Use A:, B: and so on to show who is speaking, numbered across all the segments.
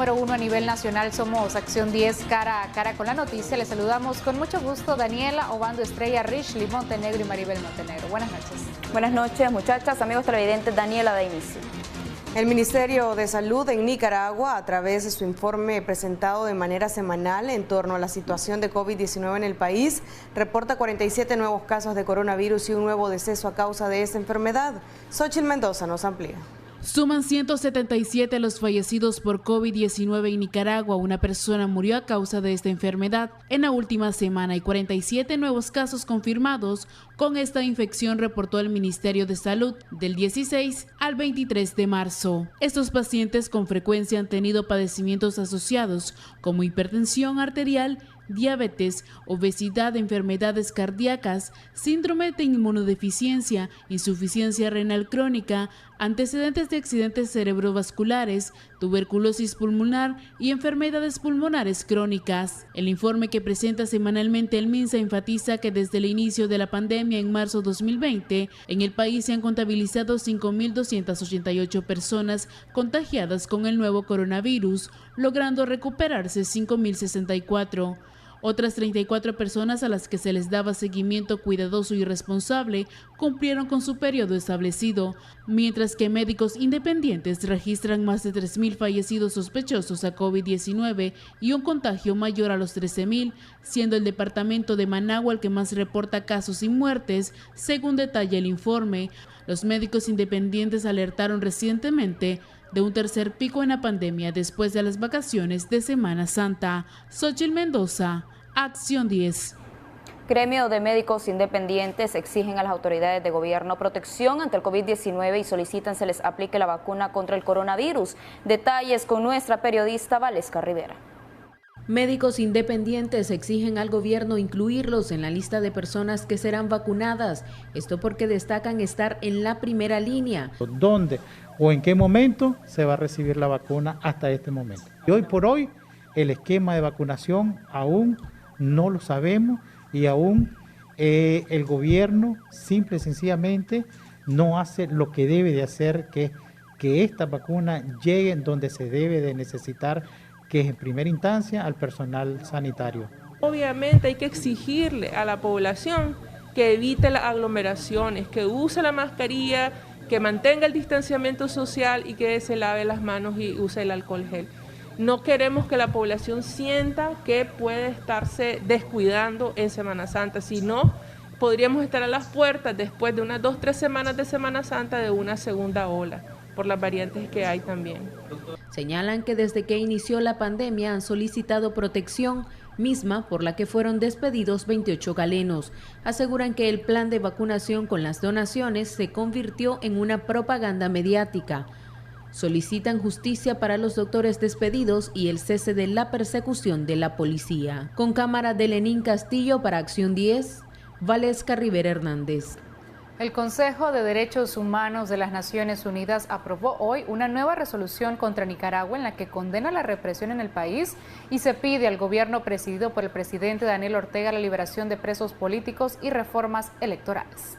A: número 1 a nivel nacional. Somos Acción 10, cara a cara con la noticia. Les saludamos con mucho gusto Daniela Obando Estrella, Richly Montenegro y Maribel Montenegro. Buenas noches.
B: Buenas noches, muchachas, amigos televidentes. Daniela da inicio.
C: El Ministerio de Salud en Nicaragua, a través de su informe presentado de manera semanal en torno a la situación de COVID-19 en el país, reporta 47 nuevos casos de coronavirus y un nuevo deceso a causa de esta enfermedad. Xochitl Mendoza nos amplía.
D: Suman 177 los fallecidos por COVID-19 en Nicaragua. Una persona murió a causa de esta enfermedad en la última semana y 47 nuevos casos confirmados con esta infección, reportó el Ministerio de Salud del 16 al 23 de marzo. Estos pacientes con frecuencia han tenido padecimientos asociados como hipertensión arterial, diabetes, obesidad, enfermedades cardíacas, síndrome de inmunodeficiencia, insuficiencia renal crónica, antecedentes de accidentes cerebrovasculares, tuberculosis pulmonar y enfermedades pulmonares crónicas. El informe que presenta semanalmente el MINSA enfatiza que desde el inicio de la pandemia en marzo 2020, en el país se han contabilizado 5.288 personas contagiadas con el nuevo coronavirus, logrando recuperarse 5.064. Otras 34 personas a las que se les daba seguimiento cuidadoso y responsable cumplieron con su periodo establecido, mientras que médicos independientes registran más de 3.000 fallecidos sospechosos a COVID-19 y un contagio mayor a los 13.000, siendo el departamento de Managua el que más reporta casos y muertes, según detalla el informe. Los médicos independientes alertaron recientemente de un tercer pico en la pandemia después de las vacaciones de Semana Santa. Xochitl Mendoza, Acción 10.
B: Gremio de médicos independientes exigen a las autoridades de gobierno protección ante el COVID-19 y solicitan se les aplique la vacuna contra el coronavirus. Detalles con nuestra periodista Valesca Rivera.
E: Médicos independientes exigen al gobierno incluirlos en la lista de personas que serán vacunadas. Esto porque destacan estar en la primera línea.
F: ¿Dónde o en qué momento se va a recibir la vacuna hasta este momento? Y hoy por hoy el esquema de vacunación aún no lo sabemos y aún el gobierno simple y sencillamente no hace lo que debe de hacer, que esta vacuna llegue donde se debe de necesitar, que es en primera instancia al personal sanitario.
G: Obviamente hay que exigirle a la población que evite las aglomeraciones, que use la mascarilla, que mantenga el distanciamiento social y que se lave las manos y use el alcohol gel. No queremos que la población sienta que puede estarse descuidando en Semana Santa, si no, podríamos estar a las puertas después de unas 2-3 semanas de Semana Santa de una segunda ola, por las variantes que hay también.
E: Señalan que desde que inició la pandemia han solicitado protección, misma por la que fueron despedidos 28 galenos. Aseguran que el plan de vacunación con las donaciones se convirtió en una propaganda mediática. Solicitan justicia para los doctores despedidos y el cese de la persecución de la policía. Con cámara de Lenín Castillo para Acción 10, Valesca Rivera Hernández.
A: El Consejo de Derechos Humanos de las Naciones Unidas aprobó hoy una nueva resolución contra Nicaragua en la que condena la represión en el país y se pide al gobierno presidido por el presidente Daniel Ortega la liberación de presos políticos y reformas electorales.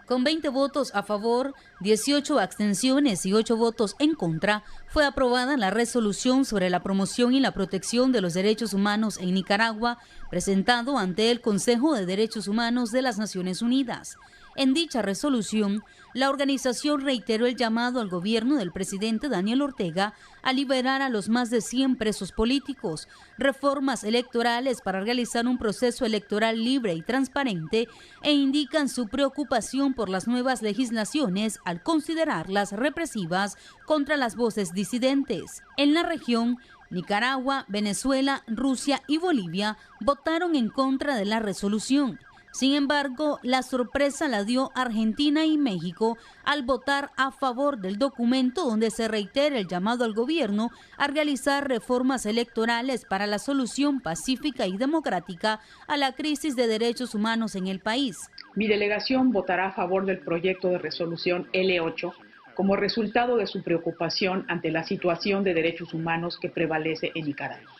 H: Con 20 votos a favor, 18 abstenciones y 8 votos en contra, fue aprobada la resolución sobre la promoción y la protección de los derechos humanos en Nicaragua, presentado ante el Consejo de Derechos Humanos de las Naciones Unidas. En dicha resolución, la organización reiteró el llamado al gobierno del presidente Daniel Ortega a liberar a los más de 100 presos políticos, reformas electorales para realizar un proceso electoral libre y transparente e indican su preocupación por las nuevas legislaciones al considerarlas represivas contra las voces disidentes. En la región, Nicaragua, Venezuela, Rusia y Bolivia votaron en contra de la resolución. Sin embargo, la sorpresa la dio Argentina y México al votar a favor del documento donde se reitera el llamado al gobierno a realizar reformas electorales para la solución pacífica y democrática a la crisis de derechos humanos en el país.
I: Mi delegación votará a favor del proyecto de resolución L8 como resultado de su preocupación ante la situación de derechos humanos que prevalece en Nicaragua.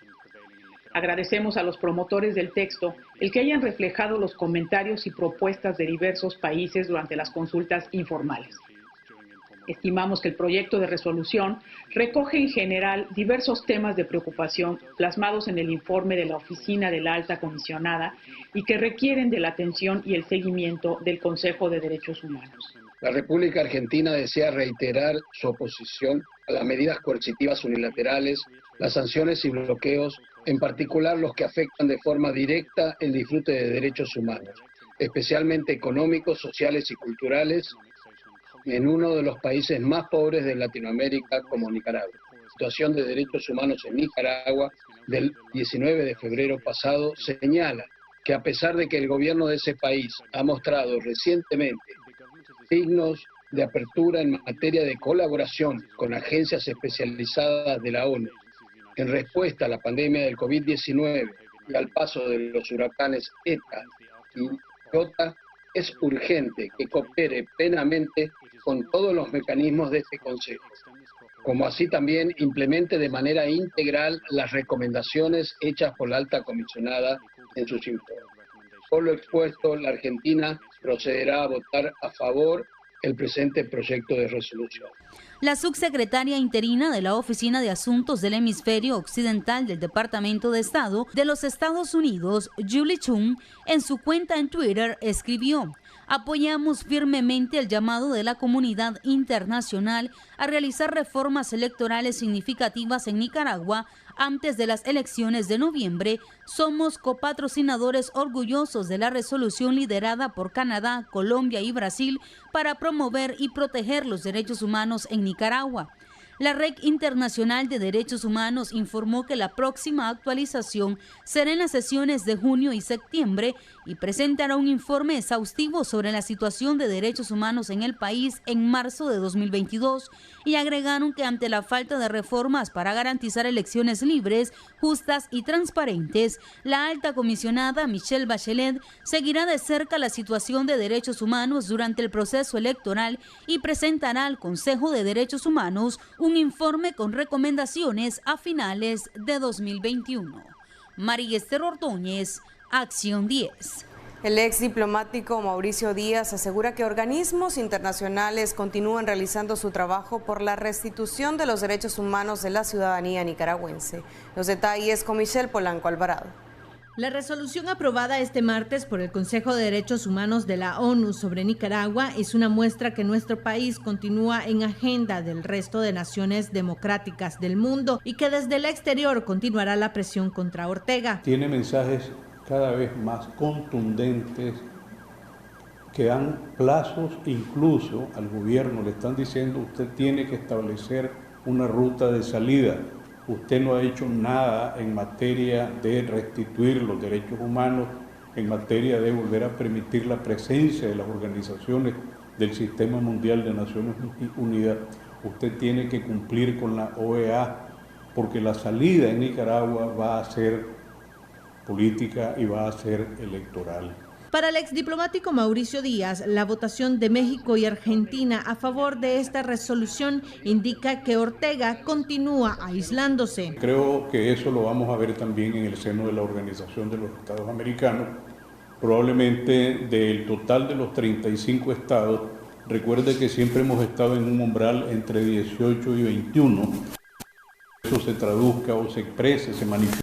I: Agradecemos a los promotores del texto el que hayan reflejado los comentarios y propuestas de diversos países durante las consultas informales. Estimamos que el proyecto de resolución recoge en general diversos temas de preocupación plasmados en el informe de la Oficina de la Alta Comisionada y que requieren de la atención y el seguimiento del Consejo de Derechos Humanos.
J: La República Argentina desea reiterar su oposición a las medidas coercitivas unilaterales, las sanciones y bloqueos, en particular los que afectan de forma directa el disfrute de derechos humanos, especialmente económicos, sociales y culturales, en uno de los países más pobres de Latinoamérica como Nicaragua. La situación de derechos humanos en Nicaragua del 19 de febrero pasado señala que a pesar de que el gobierno de ese país ha mostrado recientemente signos de apertura en materia de colaboración con agencias especializadas de la ONU en respuesta a la pandemia del COVID-19 y al paso de los huracanes ETA y Iota, es urgente que coopere plenamente con todos los mecanismos de este Consejo, como así también implemente de manera integral las recomendaciones hechas por la Alta Comisionada en sus informes. Por lo expuesto, la Argentina procederá a votar a favor el presente proyecto de resolución.
H: La subsecretaria interina de la Oficina de Asuntos del Hemisferio Occidental del Departamento de Estado de los Estados Unidos, Julie Chung, en su cuenta en Twitter escribió: apoyamos firmemente el llamado de la comunidad internacional a realizar reformas electorales significativas en Nicaragua antes de las elecciones de noviembre. Somos copatrocinadores orgullosos de la resolución liderada por Canadá, Colombia y Brasil para promover y proteger los derechos humanos en Nicaragua. La Red Internacional de Derechos Humanos informó que la próxima actualización será en las sesiones de junio y septiembre y presentará un informe exhaustivo sobre la situación de derechos humanos en el país en marzo de 2022 y agregaron que ante la falta de reformas para garantizar elecciones libres, justas y transparentes, la alta comisionada Michelle Bachelet seguirá de cerca la situación de derechos humanos durante el proceso electoral y presentará al Consejo de Derechos Humanos un informe con recomendaciones a finales de 2021. María Esther Ordóñez, Acción 10.
C: El ex diplomático Mauricio Díaz asegura que organismos internacionales continúan realizando su trabajo por la restitución de los derechos humanos de la ciudadanía nicaragüense. Los detalles con Michelle Polanco Alvarado.
K: La resolución aprobada este martes por el Consejo de Derechos Humanos de la ONU sobre Nicaragua es una muestra que nuestro país continúa en agenda del resto de naciones democráticas del mundo y que desde el exterior continuará la presión contra Ortega.
L: Tiene mensajes cada vez más contundentes que dan plazos incluso al gobierno. Le están diciendo: usted tiene que establecer una ruta de salida. Usted no ha hecho nada en materia de restituir los derechos humanos, en materia de volver a permitir la presencia de las organizaciones del Sistema Mundial de Naciones Unidas. Usted tiene que cumplir con la OEA, porque la salida en Nicaragua va a ser política y va a ser electoral.
K: Para el exdiplomático Mauricio Díaz, la votación de México y Argentina a favor de esta resolución indica que Ortega continúa aislándose.
L: Creo que eso lo vamos a ver también en el seno de la Organización de los Estados Americanos. Probablemente del total de los 35 estados, recuerde que siempre hemos estado en un umbral entre 18 y 21. Eso se traduzca o se exprese, se manifieste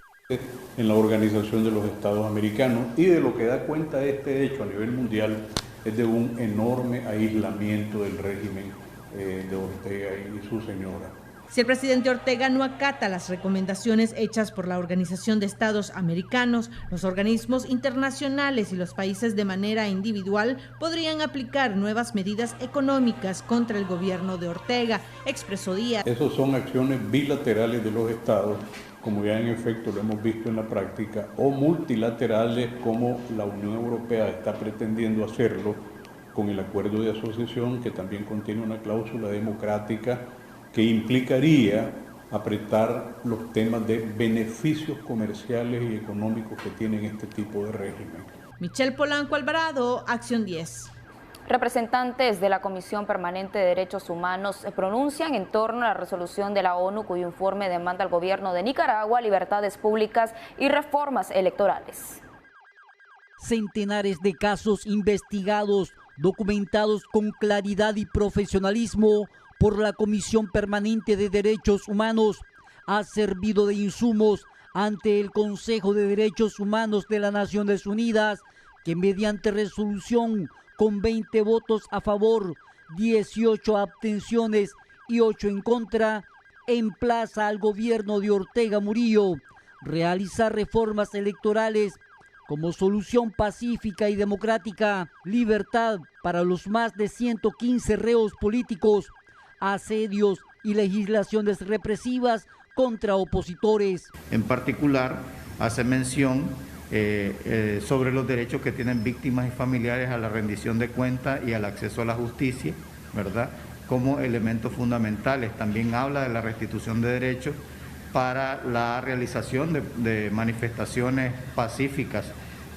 L: en la Organización de los Estados Americanos, y de lo que da cuenta este hecho a nivel mundial es de un enorme aislamiento del régimen de Ortega y su señora.
K: Si el presidente Ortega no acata las recomendaciones hechas por la Organización de Estados Americanos, los organismos internacionales y los países de manera individual podrían aplicar nuevas medidas económicas contra el gobierno de Ortega, expresó Díaz.
L: Esos son acciones bilaterales de los estados, como ya en efecto lo hemos visto en la práctica, o multilaterales como la Unión Europea está pretendiendo hacerlo con el acuerdo de asociación, que también contiene una cláusula democrática que implicaría apretar los temas de beneficios comerciales y económicos que tienen este tipo de régimen.
K: Michelle Polanco Alvarado, Acción 10.
B: Representantes de la Comisión Permanente de Derechos Humanos se pronuncian en torno a la resolución de la ONU cuyo informe demanda al gobierno de Nicaragua libertades públicas y reformas electorales.
M: Centenares de casos investigados, documentados con claridad y profesionalismo, por la Comisión Permanente de Derechos Humanos ha servido de insumos ante el Consejo de Derechos Humanos de las Naciones Unidas, que mediante resolución con 20 votos a favor, 18 abstenciones y 8 en contra, emplaza al gobierno de Ortega Murillo realizar reformas electorales como solución pacífica y democrática, libertad para los más de 115 reos políticos, asedios y legislaciones represivas contra opositores.
N: En particular, hace mención sobre los derechos que tienen víctimas y familiares a la rendición de cuentas y al acceso a la justicia, ¿verdad?, como elementos fundamentales. También habla de la restitución de derechos para la realización de manifestaciones pacíficas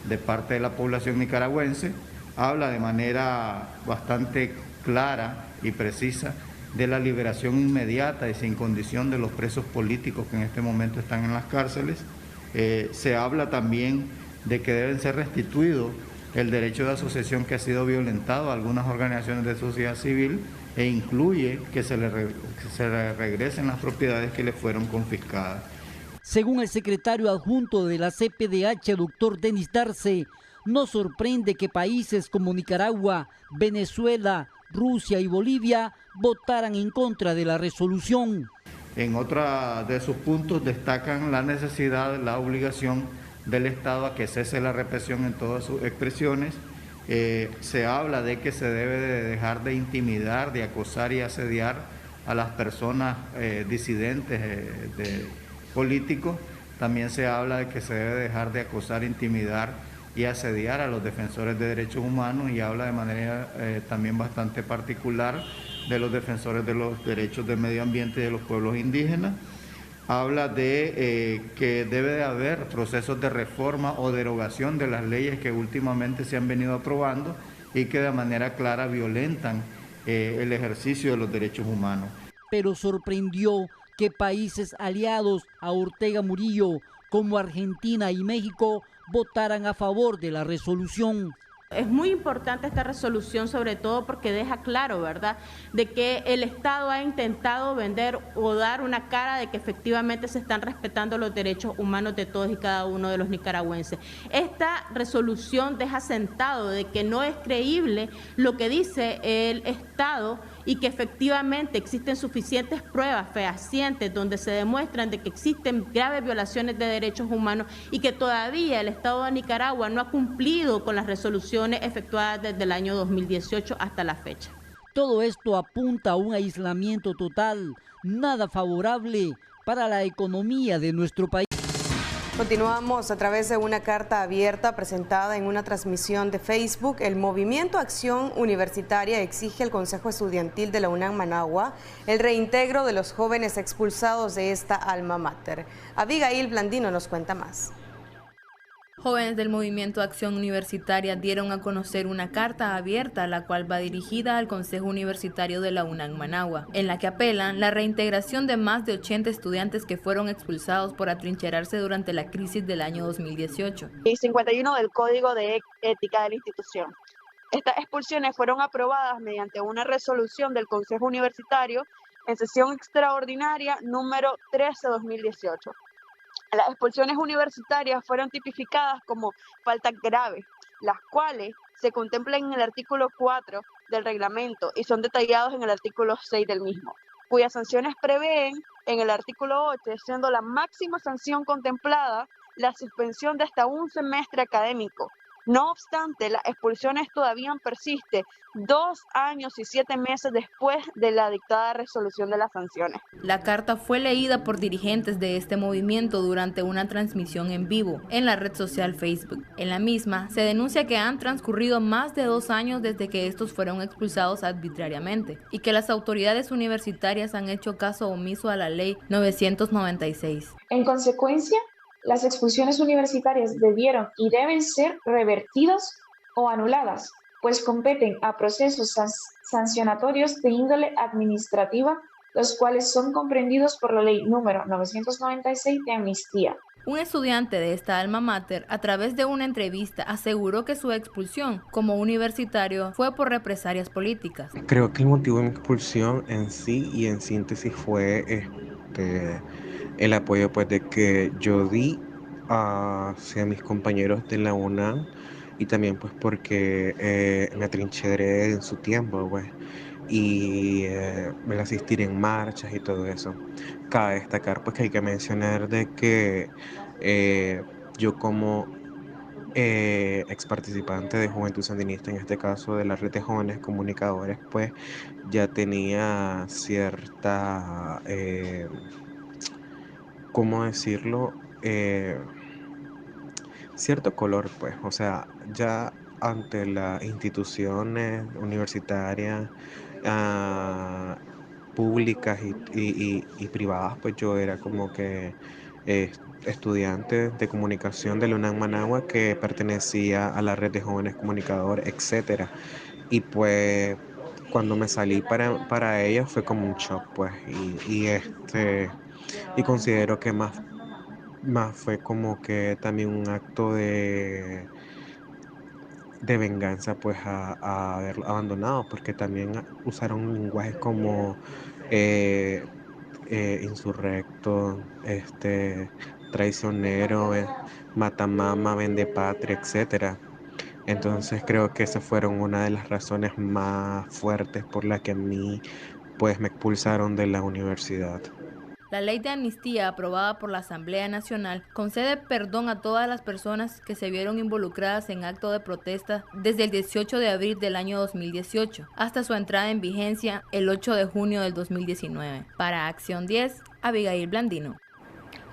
N: de parte de la población nicaragüense. Habla de manera bastante clara y precisa de la liberación inmediata y sin condición de los presos políticos que en este momento están en las cárceles. Se habla también de que deben ser restituidos el derecho de asociación que ha sido violentado a algunas organizaciones de sociedad civil, e incluye que se le regresen las propiedades que le fueron confiscadas.
M: Según el secretario adjunto de la CPDH, doctor Denis Darce, no sorprende que países como Nicaragua, Venezuela, Rusia y Bolivia votaran en contra de la resolución.
N: En otra de sus puntos destacan la necesidad, la obligación del Estado a que cese la represión en todas sus expresiones. Se habla de que se debe de dejar de intimidar, de acosar y asediar a las personas disidentes políticos. También se habla de que se debe dejar de acosar, intimidar y asediar a los defensores de derechos humanos, y habla de manera también bastante particular de los defensores de los derechos del medio ambiente y de los pueblos indígenas. Habla de que debe de haber procesos de reforma o derogación de las leyes que últimamente se han venido aprobando y que de manera clara violentan el ejercicio de los derechos humanos.
M: Pero sorprendió que países aliados a Ortega Murillo, como Argentina y México, votaran a favor de la resolución.
O: Es muy importante esta resolución, sobre todo porque deja claro, ¿verdad?, de que el Estado ha intentado vender o dar una cara de que efectivamente se están respetando los derechos humanos de todos y cada uno de los nicaragüenses. Esta resolución deja sentado de que no es creíble lo que dice el Estado y que efectivamente existen suficientes pruebas fehacientes donde se demuestran de que existen graves violaciones de derechos humanos y que todavía el Estado de Nicaragua no ha cumplido con las resoluciones efectuadas desde el año 2018 hasta la fecha.
M: Todo esto apunta a un aislamiento total, nada favorable para la economía de nuestro país.
C: Continuamos a través de una carta abierta presentada en una transmisión de Facebook. El Movimiento Acción Universitaria exige al Consejo Estudiantil de la UNAM Managua el reintegro de los jóvenes expulsados de esta alma mater. Abigail Blandino nos cuenta más.
P: Jóvenes del Movimiento Acción Universitaria dieron a conocer una carta abierta, la cual va dirigida al Consejo Universitario de la UNAM Managua, en la que apelan la reintegración de más de 80 estudiantes que fueron expulsados por atrincherarse durante la crisis del año 2018.
Q: Y 51 del Código de Ética de la institución. Estas expulsiones fueron aprobadas mediante una resolución del Consejo Universitario en sesión extraordinaria número 13/2018. Las expulsiones universitarias fueron tipificadas como faltas graves, las cuales se contemplan en el artículo 4 del reglamento y son detallados en el artículo 6 del mismo, cuyas sanciones prevén en el artículo 8, siendo la máxima sanción contemplada la suspensión de hasta un semestre académico. No obstante, las expulsiones todavía persisten 2 años y 7 meses después de la dictada resolución de las sanciones.
P: La carta fue leída por dirigentes de este movimiento durante una transmisión en vivo en la red social Facebook. En la misma se denuncia que han transcurrido más de 2 años desde que estos fueron expulsados arbitrariamente y que las autoridades universitarias han hecho caso omiso a la ley 996.
R: En consecuencia, las expulsiones universitarias debieron y deben ser revertidas o anuladas, pues competen a procesos sancionatorios de índole administrativa, los cuales son comprendidos por la ley número 996 de amnistía.
P: Un estudiante de esta alma mater, a través de una entrevista, aseguró que su expulsión como universitario fue por represalias políticas.
S: Creo que el motivo de mi expulsión en sí y en síntesis fue el apoyo pues de que yo di hacia mis compañeros de la UNAM y también pues porque me atrincheré en su tiempo pues y me asistir en marchas y todo eso. Cabe destacar pues que hay que mencionar de que yo como ex participante de Juventud Sandinista, en este caso de la red de jóvenes comunicadores, pues ya tenía cierta, ¿cómo decirlo? Cierto color, pues, o sea, ya ante las instituciones universitarias, públicas y privadas, pues yo era como que estudiante de comunicación de la UNAM Managua que pertenecía a la red de jóvenes comunicadores, etcétera. Y pues cuando me salí para ella fue como un shock, pues, y considero que más fue como que también un acto de venganza, pues, a haberlo abandonado, porque también usaron lenguajes como insurrecto, traicionero, matamama, vendepatria, etcétera. Entonces creo que esas fueron una de las razones más fuertes por las que a mí pues me expulsaron de la universidad.
P: La ley de amnistía aprobada por la Asamblea Nacional concede perdón a todas las personas que se vieron involucradas en actos de protesta desde el 18 de abril del año 2018 hasta su entrada en vigencia el 8 de junio del 2019. Para Acción 10, Abigail Blandino.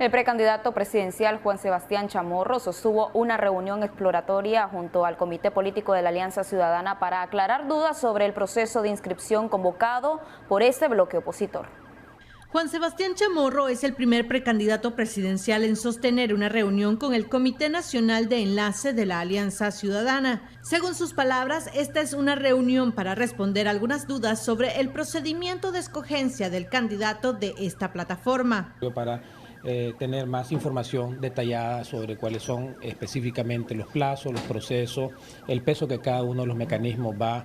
B: El precandidato presidencial Juan Sebastián Chamorro sostuvo una reunión exploratoria junto al Comité Político de la Alianza Ciudadana para aclarar dudas sobre el proceso de inscripción convocado por este bloque opositor.
K: Juan Sebastián Chamorro es el primer precandidato presidencial en sostener una reunión con el Comité Nacional de Enlace de la Alianza Ciudadana. Según sus palabras, esta es una reunión para responder algunas dudas sobre el procedimiento de escogencia del candidato de esta plataforma.
T: Para tener más información detallada sobre cuáles son específicamente los plazos, los procesos, el peso que cada uno de los mecanismos va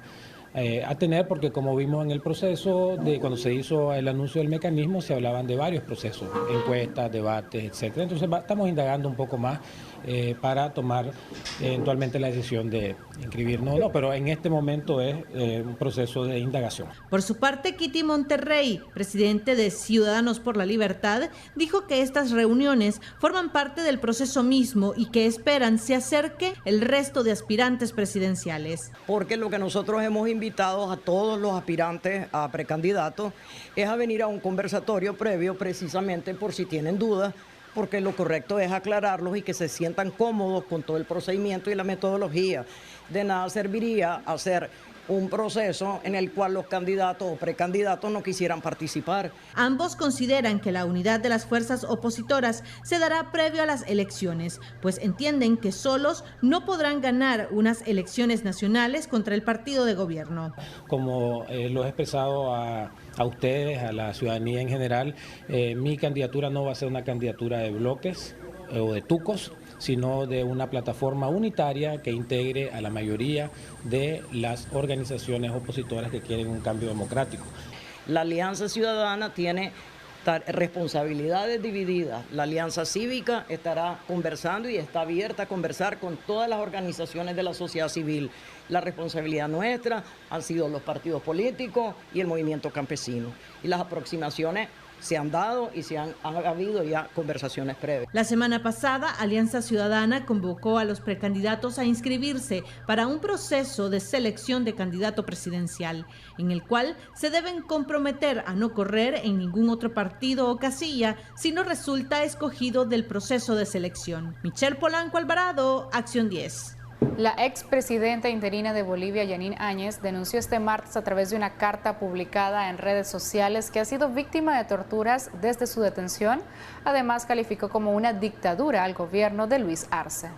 T: a tener, porque como vimos en el proceso de cuando se hizo el anuncio del mecanismo se hablaban de varios procesos, encuestas, debates, etcétera. Entonces estamos indagando un poco más para tomar eventualmente la decisión de inscribirnos o no, pero en este momento es un proceso de indagación.
K: Por su parte, Kitty Monterrey, presidente de Ciudadanos por la Libertad, dijo que estas reuniones forman parte del proceso mismo y que esperan se acerque el resto de aspirantes presidenciales.
U: Porque lo que nosotros hemos invitado a todos los aspirantes a precandidatos es a venir a un conversatorio previo precisamente por si tienen dudas, porque lo correcto es aclararlos y que se sientan cómodos con todo el procedimiento y la metodología. De nada serviría hacer un proceso en el cual los candidatos o precandidatos no quisieran participar.
K: Ambos consideran que la unidad de las fuerzas opositoras se dará previo a las elecciones, pues entienden que solos no podrán ganar unas elecciones nacionales contra el partido de gobierno.
T: Como lo he expresado a ustedes, a la ciudadanía en general, mi candidatura no va a ser una candidatura de bloques o de tucos, sino de una plataforma unitaria que integre a la mayoría de las organizaciones opositoras que quieren un cambio democrático.
U: La Alianza Ciudadana tiene responsabilidades divididas. La Alianza Cívica estará conversando y está abierta a conversar con todas las organizaciones de la sociedad civil. La responsabilidad nuestra han sido los partidos políticos y el movimiento campesino. Y las aproximaciones se han dado y han habido ya conversaciones previas.
K: La semana pasada, Alianza Ciudadana convocó a los precandidatos a inscribirse para un proceso de selección de candidato presidencial, en el cual se deben comprometer a no correr en ningún otro partido o casilla si no resulta escogido del proceso de selección. Michelle Polanco Alvarado, Acción 10.
A: La expresidenta interina de Bolivia, Yanine Áñez, denunció este martes a través de una carta publicada en redes sociales que ha sido víctima de torturas desde su detención. Además, calificó como una dictadura al gobierno de Luis Arce.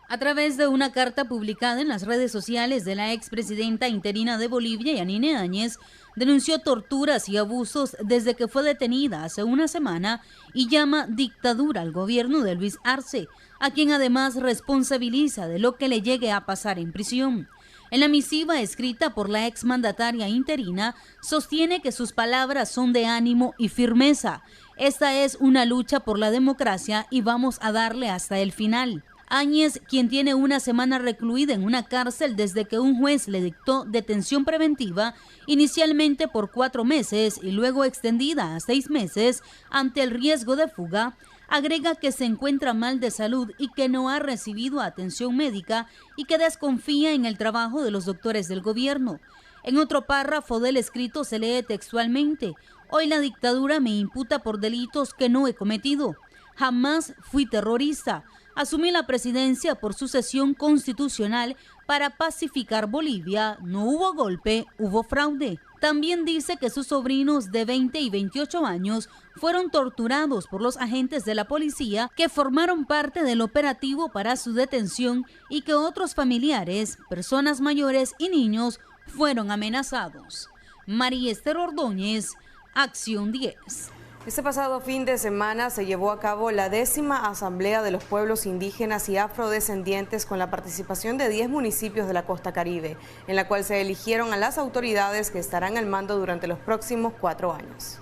H: A través de una carta publicada en las redes sociales de la expresidenta interina de Bolivia, Yanine Áñez, denunció torturas y abusos desde que fue detenida hace una semana y llama dictadura al gobierno de Luis Arce, a quien además responsabiliza de lo que le llegue a pasar en prisión. En la misiva escrita por la exmandataria interina, sostiene que sus palabras son de ánimo y firmeza. Esta es una lucha por la democracia y vamos a darle hasta el final. Áñez, quien tiene una semana recluida en una cárcel desde que un juez le dictó detención preventiva, inicialmente por 4 meses y luego extendida a 6 meses ante el riesgo de fuga, agrega que se encuentra mal de salud y que no ha recibido atención médica y que desconfía en el trabajo de los doctores del gobierno. En otro párrafo del escrito se lee textualmente: hoy la dictadura me imputa por delitos que no he cometido. Jamás fui terrorista. Asumí la presidencia por sucesión constitucional para pacificar Bolivia. No hubo golpe, hubo fraude. También dice que sus sobrinos de 20 y 28 años fueron torturados por los agentes de la policía que formaron parte del operativo para su detención y que otros familiares, personas mayores y niños fueron amenazados. María Esther Ordóñez, Acción 10.
C: Este pasado fin de semana se llevó a cabo la 10ª Asamblea de los Pueblos Indígenas y Afrodescendientes con la participación de 10 municipios de la costa caribe, en la cual se eligieron a las autoridades que estarán al mando durante los próximos 4 años.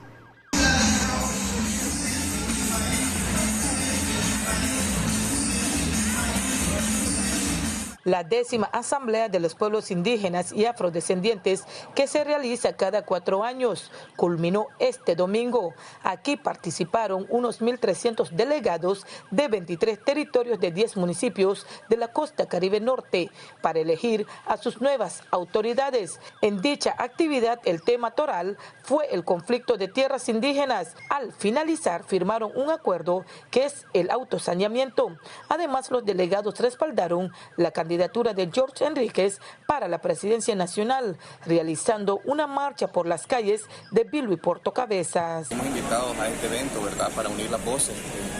D: La 10ª Asamblea de los Pueblos Indígenas y Afrodescendientes, que se realiza cada 4 años, culminó este domingo. Aquí participaron unos 1.300 delegados de 23 territorios de 10 municipios de la costa Caribe Norte para elegir a sus nuevas autoridades. En dicha actividad, el tema toral fue el conflicto de tierras indígenas. Al finalizar, firmaron un acuerdo que es el autosaneamiento. Además, los delegados respaldaron la candidatura de George Enríquez para la presidencia nacional, realizando una marcha por las calles de Bilwi y Puerto Cabezas.
V: Hemos invitado a este evento, ¿verdad?, para unir las voces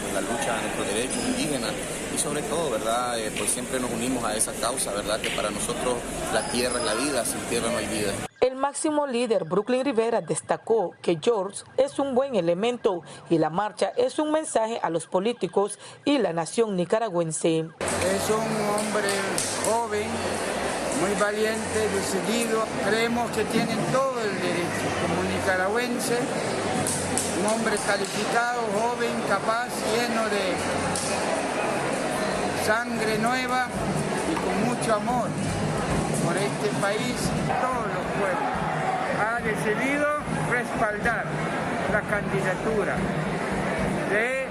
V: en la lucha a nuestros derechos indígenas y sobre todo, ¿verdad?, pues siempre nos unimos a esa causa, ¿verdad?, que para nosotros la tierra es la vida, sin tierra no hay vida.
D: El máximo líder, Brooklyn Rivera, destacó que George es un buen elemento y la marcha es un mensaje a los políticos y la nación nicaragüense.
W: Es un hombre joven, muy valiente, decidido. Creemos que tienen todo el derecho como nicaragüense, un hombre calificado, joven, capaz, lleno de sangre nueva y con mucho amor por este país, todos los pueblos. Ha decidido respaldar la candidatura de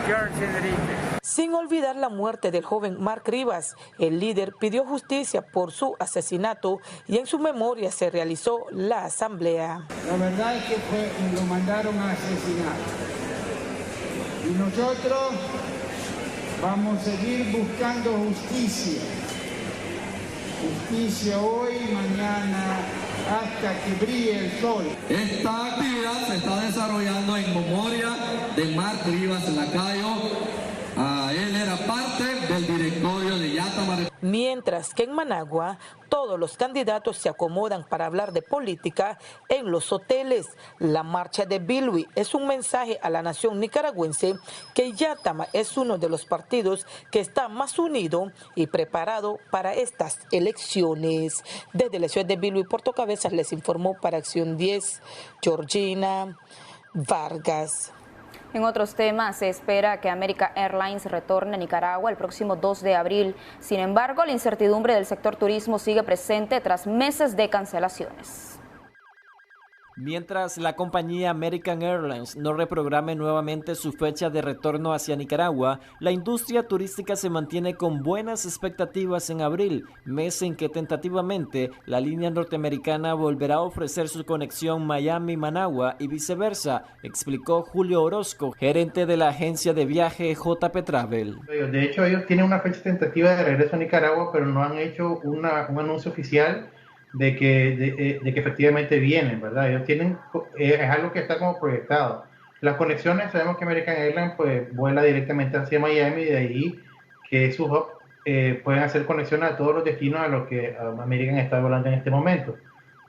W: George Enríquez.
D: Sin olvidar la muerte del joven Mark Rivas, el líder pidió justicia por su asesinato y en su memoria se realizó la asamblea.
W: La verdad es que lo mandaron a asesinar. Y nosotros vamos a seguir buscando justicia. Justicia hoy, mañana, hasta que brille el sol.
X: Esta actividad se está desarrollando en memoria de Mark Rivas Lacayo. Él era parte del directorio de Yátama.
D: Mientras que en Managua, todos los candidatos se acomodan para hablar de política en los hoteles. La marcha de Bilwi es un mensaje a la nación nicaragüense que Yátama es uno de los partidos que está más unido y preparado para estas elecciones. Desde la ciudad de Bilwi, Puerto Cabezas, les informó para Acción 10, Georgina Vargas.
B: En otros temas, se espera que American Airlines retorne a Nicaragua el próximo 2 de abril. Sin embargo, la incertidumbre del sector turismo sigue presente tras meses de cancelaciones.
Y: Mientras la compañía American Airlines no reprograme nuevamente su fecha de retorno hacia Nicaragua, la industria turística se mantiene con buenas expectativas en abril, mes en que tentativamente la línea norteamericana volverá a ofrecer su conexión Miami-Managua y viceversa, explicó Julio Orozco, gerente de la agencia de viaje JP Travel.
F: De hecho, ellos tienen una fecha tentativa de regreso a Nicaragua, pero no han hecho un anuncio oficial de que efectivamente vienen, ¿verdad? Ellos tienen, es algo que está como proyectado. Las conexiones, sabemos que American Airlines pues vuela directamente hacia Miami, de ahí que es su hub pueden hacer conexiones a todos los destinos a los que American está volando en este momento.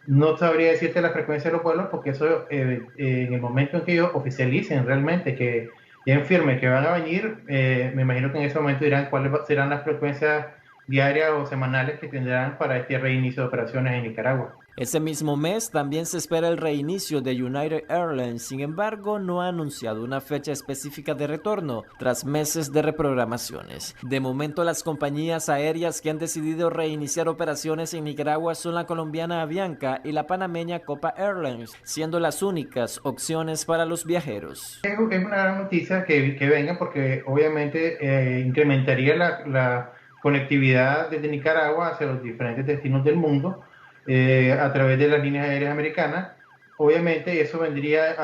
F: No sabría decirte la frecuencia de los vuelos porque eso en el momento en que ellos oficialicen realmente que ya firmen que van a venir, me imagino que en ese momento dirán cuáles serán las frecuencias diarias o semanales que tendrán para este reinicio de operaciones en Nicaragua.
Y: Ese mismo mes también se espera el reinicio de United Airlines, sin embargo no ha anunciado una fecha específica de retorno tras meses de reprogramaciones. De momento las compañías aéreas que han decidido reiniciar operaciones en Nicaragua son la colombiana Avianca y la panameña Copa Airlines, siendo las únicas opciones para los viajeros.
F: Es una gran noticia que venga porque obviamente incrementaría la conectividad desde Nicaragua hacia los diferentes destinos del mundo a través de las líneas aéreas americanas. Obviamente eso vendría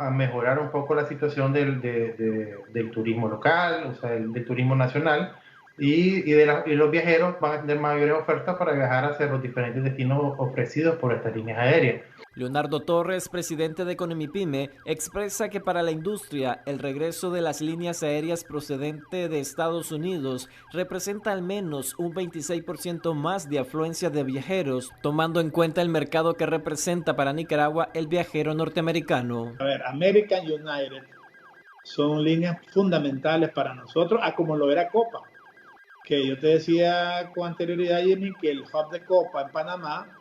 F: a mejorar un poco la situación del turismo local, o sea, del turismo nacional, y los viajeros van a tener mayores ofertas para viajar hacia los diferentes destinos ofrecidos por estas líneas aéreas.
Y: Leonardo Torres, presidente de Economipyme, expresa que para la industria el regreso de las líneas aéreas procedente de Estados Unidos representa al menos un 26% más de afluencia de viajeros, tomando en cuenta el mercado que representa para Nicaragua el viajero norteamericano.
F: A ver, American United son líneas fundamentales para nosotros, como lo era Copa, que yo te decía con anterioridad, Jimmy, que el hub de Copa en Panamá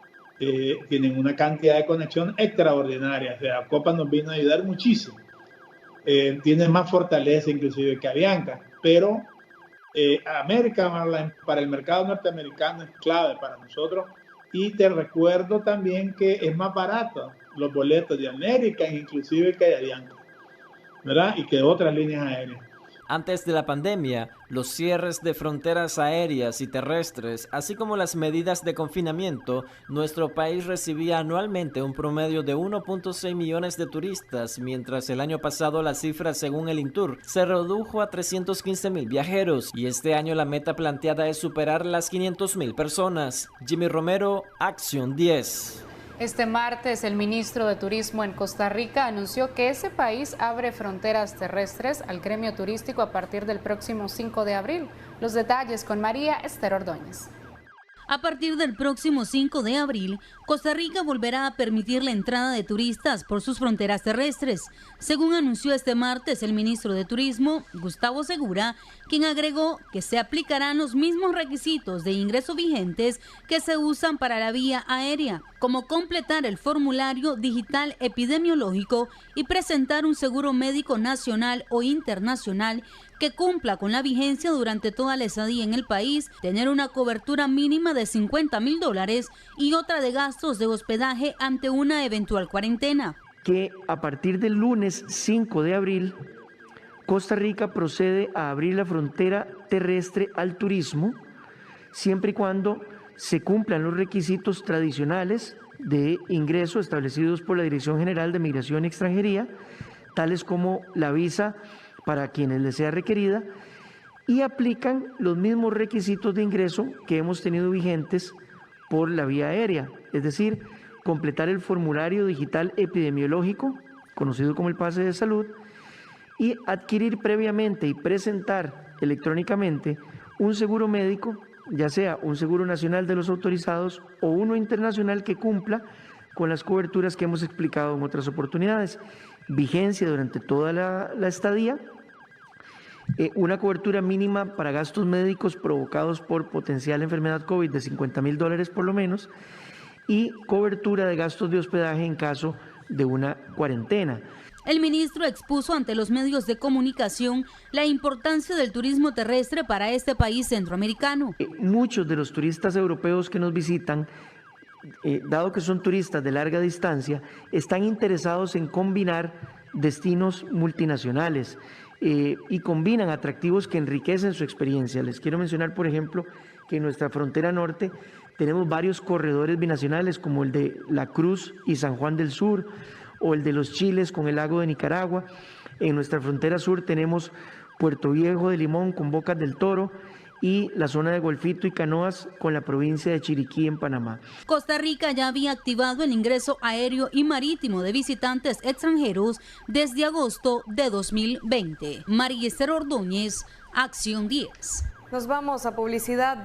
F: tienen una cantidad de conexión extraordinaria. O sea, Copa nos vino a ayudar muchísimo. Tiene más fortaleza inclusive que Avianca, pero American Airlines para el mercado norteamericano es clave para nosotros. Y te recuerdo también que es más barato los boletos de American inclusive que de Avianca, ¿verdad? Y que de otras líneas aéreas.
Y: Antes de la pandemia, los cierres de fronteras aéreas y terrestres, así como las medidas de confinamiento, nuestro país recibía anualmente un promedio de 1.6 millones de turistas, mientras el año pasado la cifra, según el INTUR, se redujo a 315,000 viajeros, y este año la meta planteada es superar las 500,000 personas. Jimmy Romero, Acción 10.
A: Este martes, el ministro de Turismo en Costa Rica anunció que ese país abre fronteras terrestres al gremio turístico a partir del próximo 5 de abril. Los detalles con María Esther Ordóñez.
H: A partir del próximo 5 de abril, Costa Rica volverá a permitir la entrada de turistas por sus fronteras terrestres, según anunció este martes el ministro de Turismo, Gustavo Segura, quien agregó que se aplicarán los mismos requisitos de ingreso vigentes que se usan para la vía aérea, como completar el formulario digital epidemiológico y presentar un seguro médico nacional o internacional que cumpla con la vigencia durante toda la estadía en el país, tener una cobertura mínima de $50,000 y otra de gastos de hospedaje ante una eventual cuarentena.
E: Que a partir del lunes 5 de abril, Costa Rica procede a abrir la frontera terrestre al turismo, siempre y cuando se cumplan los requisitos tradicionales de ingreso establecidos por la Dirección General de Migración y Extranjería, tales como la visa para quienes les sea requerida, y aplican los mismos requisitos de ingreso que hemos tenido vigentes por la vía aérea, es decir, completar el formulario digital epidemiológico, conocido como el pase de salud, y adquirir previamente y presentar electrónicamente un seguro médico, ya sea un seguro nacional de los autorizados o uno internacional que cumpla con las coberturas que hemos explicado en otras oportunidades. Vigencia durante toda la estadía, una cobertura mínima para gastos médicos provocados por potencial enfermedad COVID de $50,000 por lo menos, y cobertura de gastos de hospedaje en caso de una cuarentena.
H: El ministro expuso ante los medios de comunicación la importancia del turismo terrestre para este país centroamericano.
E: Muchos de los turistas europeos que nos visitan, dado que son turistas de larga distancia, están interesados en combinar destinos multinacionales y combinan atractivos que enriquecen su experiencia. Les quiero mencionar, por ejemplo, que en nuestra frontera norte tenemos varios corredores binacionales como el de La Cruz y San Juan del Sur, o el de los Chiles con el lago de Nicaragua. En nuestra frontera sur tenemos Puerto Viejo de Limón con Bocas del Toro y la zona de Golfito y Canoas con la provincia de Chiriquí en Panamá.
H: Costa Rica ya había activado el ingreso aéreo y marítimo de visitantes extranjeros desde agosto de 2020. María Esther Ordóñez, Acción 10.
C: Nos vamos a publicidad.